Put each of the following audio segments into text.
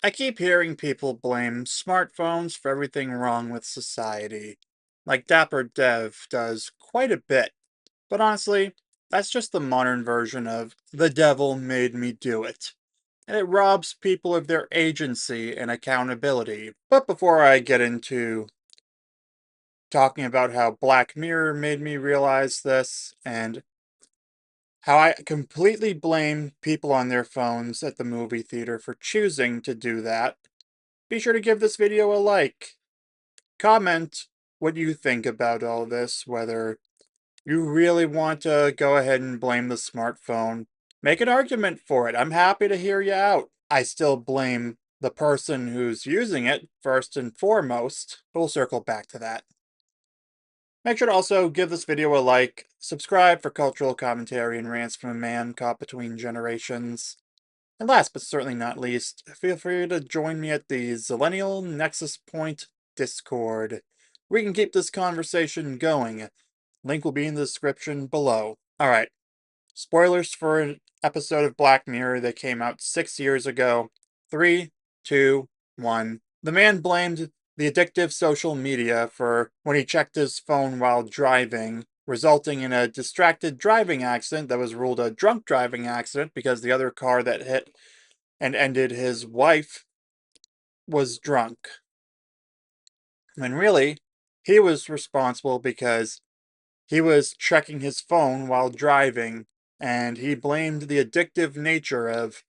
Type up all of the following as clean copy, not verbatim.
I keep hearing people blame smartphones for everything wrong with society. Like Dapper Dev does quite a bit. But honestly, that's just the modern version of the devil made me do it. And it robs people of their agency and accountability. But before I get into talking about how Black Mirror made me realize this and how I completely blame people on their phones at the movie theater for choosing to do that, be sure to give this video a like. Comment what you think about all this, whether you really want to go ahead and blame the smartphone. Make an argument for it. I'm happy to hear you out. I still blame the person who's using it first and foremost, but we'll circle back to that. Make sure to also give this video a like, subscribe for cultural commentary and rants from a man caught between generations. And last but certainly not least, feel free to join me at the Zillennial Nexus Point Discord. We can keep this conversation going. Link will be in the description below. Alright, spoilers for an episode of Black Mirror that came out 6 years ago. 3, 2, 1. The man blamed the addictive social media for when he checked his phone while driving, resulting in a distracted driving accident that was ruled a drunk driving accident because the other car that hit and ended his wife was drunk. When really, he was responsible because he was checking his phone while driving, and he blamed the addictive nature of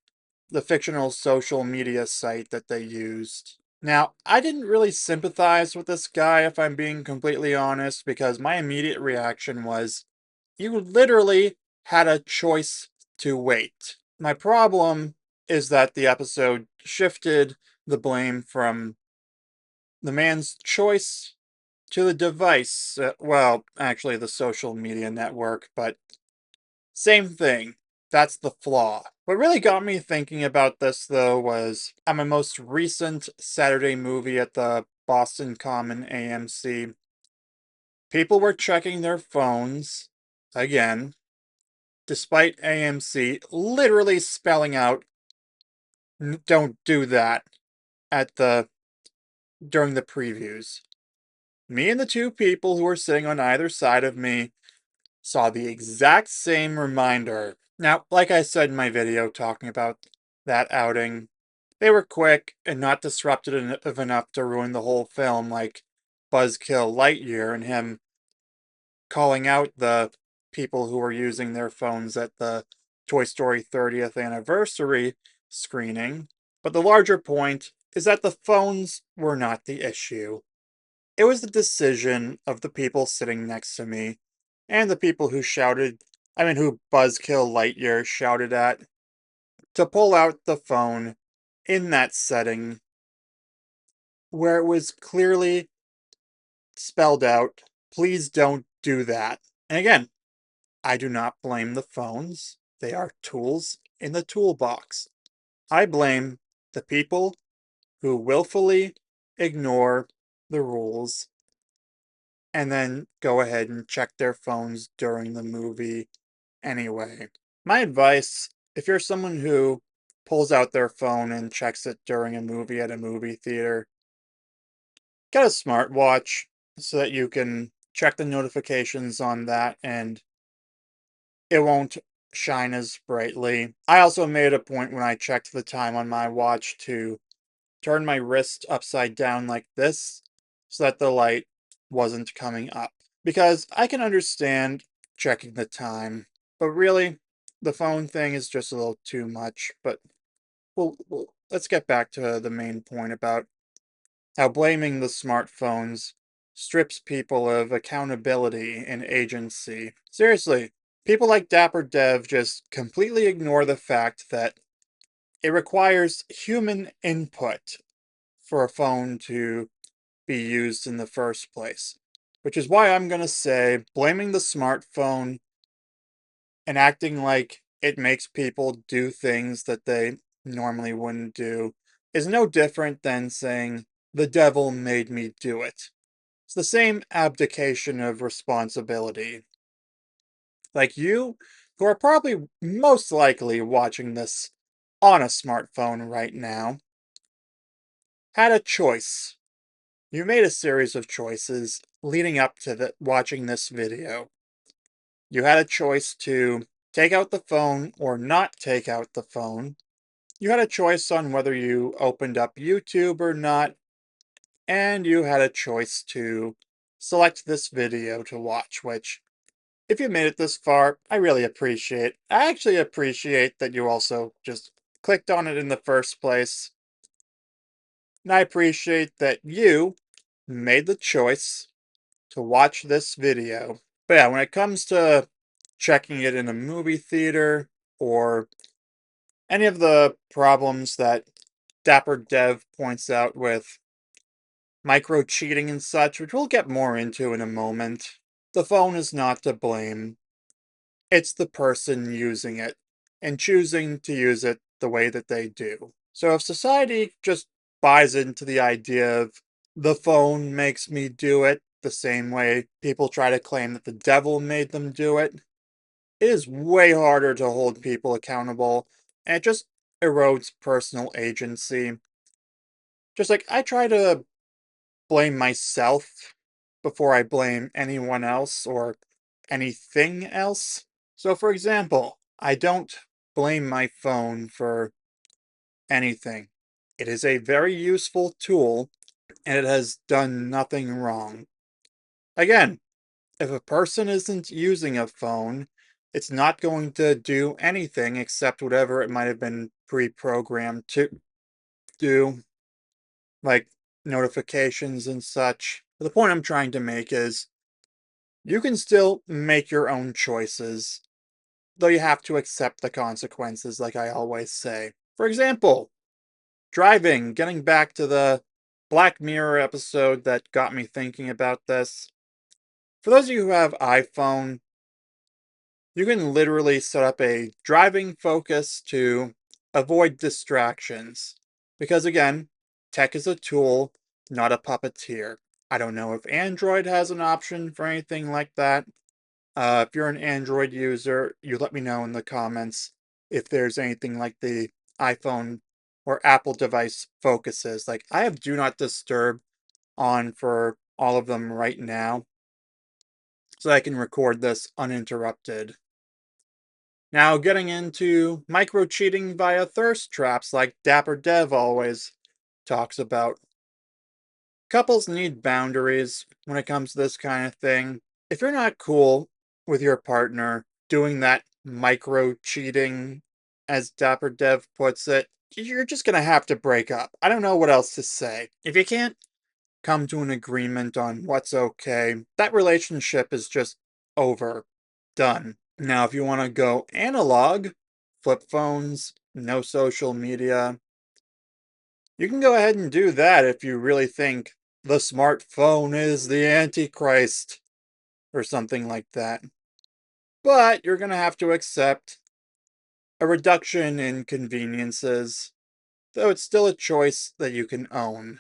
the fictional social media site that they used. Now, I didn't really sympathize with this guy, if I'm being completely honest, because my immediate reaction was, you literally had a choice to wait. My problem is that the episode shifted the blame from the man's choice to the device. Well, actually, the social media network, but same thing. That's the flaw. What really got me thinking about this, though, was at my most recent Saturday movie at the Boston Common AMC. People were checking their phones, again, despite AMC literally spelling out, don't do that at the during the previews. Me and the two people who were sitting on either side of me saw the exact same reminder. Now, like I said in my video talking about that outing, they were quick and not disruptive enough to ruin the whole film, like Buzzkill Lightyear and him calling out the people who were using their phones at the Toy Story 30th anniversary screening. But the larger point is that the phones were not the issue. It was the decision of the people sitting next to me and the people who who Buzzkill Lightyear shouted at, to pull out the phone in that setting where it was clearly spelled out, please don't do that. And again, I do not blame the phones. They are tools in the toolbox. I blame the people who willfully ignore the rules and then go ahead and check their phones during the movie anyway. My advice, if you're someone who pulls out their phone and checks it during a movie at a movie theater, get a smartwatch so that you can check the notifications on that and it won't shine as brightly. I also made a point when I checked the time on my watch to turn my wrist upside down like this so that the light wasn't coming up. Because I can understand checking the time, but really, the phone thing is just a little too much. But let's get back to the main point about how blaming the smartphones strips people of accountability and agency. Seriously, people like Dapper Dev just completely ignore the fact that it requires human input for a phone to be used in the first place. Which is why I'm going to say blaming the smartphone and acting like it makes people do things that they normally wouldn't do is no different than saying, the devil made me do it. It's the same abdication of responsibility. Like you, who are probably most likely watching this on a smartphone right now, had a choice. You made a series of choices leading up to watching this video. You had a choice to take out the phone or not take out the phone. You had a choice on whether you opened up YouTube or not, and you had a choice to select this video to watch, which, if you made it this far, I really appreciate. I actually appreciate that you also just clicked on it in the first place, and I appreciate that you made the choice to watch this video. But yeah, when it comes to checking it in a movie theater or any of the problems that Dapper Dev points out with micro cheating and such, which we'll get more into in a moment, the phone is not to blame. It's the person using it and choosing to use it the way that they do. So if society just buys into the idea of the phone makes me do it the same way people try to claim that the devil made them do it, it is way harder to hold people accountable, and it just erodes personal agency. Just like I try to blame myself before I blame anyone else or anything else. So, for example, I don't blame my phone for anything. It is a very useful tool and it has done nothing wrong. Again, if a person isn't using a phone, it's not going to do anything except whatever it might have been pre programmed to do, like notifications and such. But the point I'm trying to make is you can still make your own choices, though you have to accept the consequences, like I always say. For example, driving, getting back to the Black Mirror episode that got me thinking about this. For those of you who have iPhone, you can literally set up a driving focus to avoid distractions. Because again, tech is a tool, not a puppeteer. I don't know if Android has an option for anything like that. If you're an Android user, you let me know in the comments if there's anything like the iPhone or Apple device focuses. Like, I have Do Not Disturb on for all of them right now, so I can record this uninterrupted. Now, getting into micro cheating via thirst traps, like Dapper Dev always talks about. Couples need boundaries when it comes to this kind of thing. If you're not cool with your partner doing that micro cheating, as Dapper Dev puts it, you're just gonna have to break up. I don't know what else to say. If you can't come to an agreement on what's okay, that relationship is just over. Done. Now, if you want to go analog, flip phones, no social media, you can go ahead and do that if you really think the smartphone is the Antichrist or something like that. But you're going to have to accept a reduction in conveniences, though it's still a choice that you can own.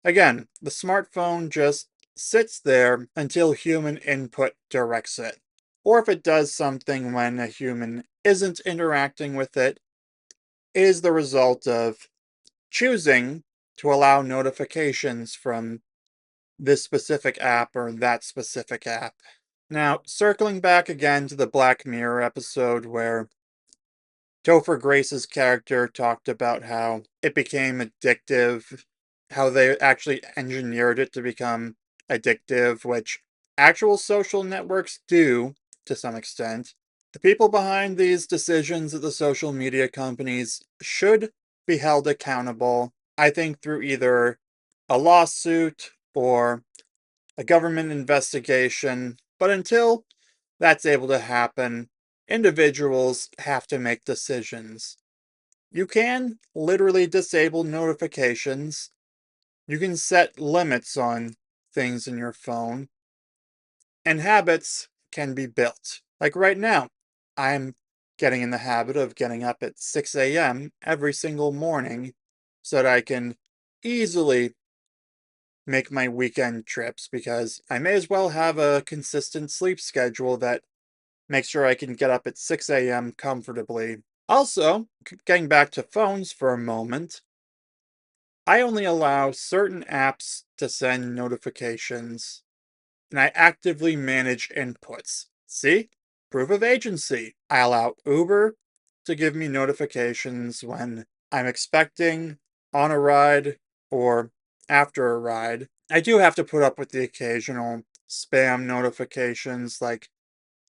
Again, the smartphone just sits there until human input directs it. Or if it does something when a human isn't interacting with it, it is the result of choosing to allow notifications from this specific app or that specific app. Now, circling back again to the Black Mirror episode where Topher Grace's character talked about how it became addictive, how they actually engineered it to become addictive, which actual social networks do to some extent. The people behind these decisions at the social media companies should be held accountable, I think, through either a lawsuit or a government investigation. But until that's able to happen, individuals have to make decisions. You can literally disable notifications. You can set limits on things in your phone, and habits can be built. Like right now, I'm getting in the habit of getting up at 6 a.m. every single morning so that I can easily make my weekend trips because I may as well have a consistent sleep schedule that makes sure I can get up at 6 a.m. comfortably. Also, getting back to phones for a moment, I only allow certain apps to send notifications, and I actively manage inputs. See? Proof of agency. I allow Uber to give me notifications when I'm expecting, on a ride, or after a ride. I do have to put up with the occasional spam notifications like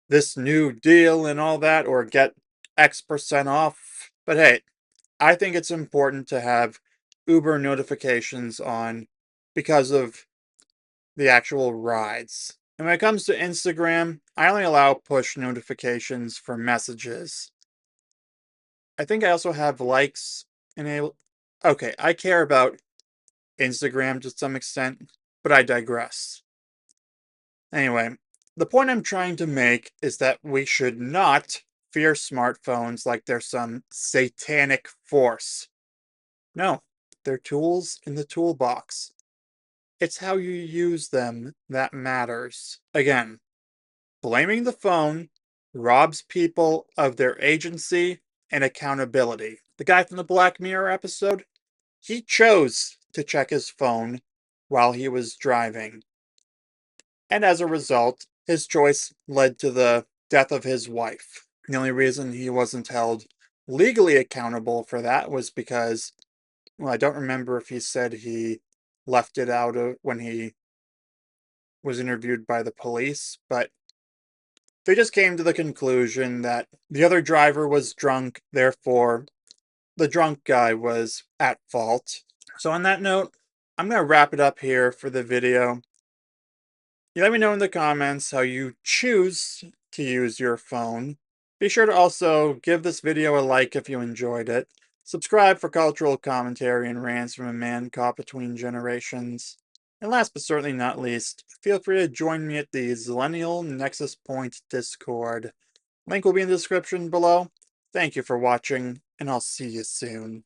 this new deal and all that, or get X% off. But hey, I think it's important to have Uber notifications on because of the actual rides. And when it comes to Instagram, I only allow push notifications for messages. I think I also have likes enabled. Okay, I care about Instagram to some extent, but I digress. Anyway, the point I'm trying to make is that we should not fear smartphones like they're some satanic force. No, they're tools in the toolbox. It's how you use them that matters. Again, blaming the phone robs people of their agency and accountability. The guy from the Black Mirror episode, he chose to check his phone while he was driving. And as a result, his choice led to the death of his wife. The only reason he wasn't held legally accountable for that was because, well, I don't remember if he said he left it out of when he was interviewed by the police, but they just came to the conclusion that the other driver was drunk, therefore, the drunk guy was at fault. So, on that note, I'm going to wrap it up here for the video. You let me know in the comments how you choose to use your phone. Be sure to also give this video a like if you enjoyed it. Subscribe for cultural commentary and rants from a man caught between generations. And last but certainly not least, feel free to join me at the Zillennial Nexus Point Discord. Link will be in the description below. Thank you for watching, and I'll see you soon.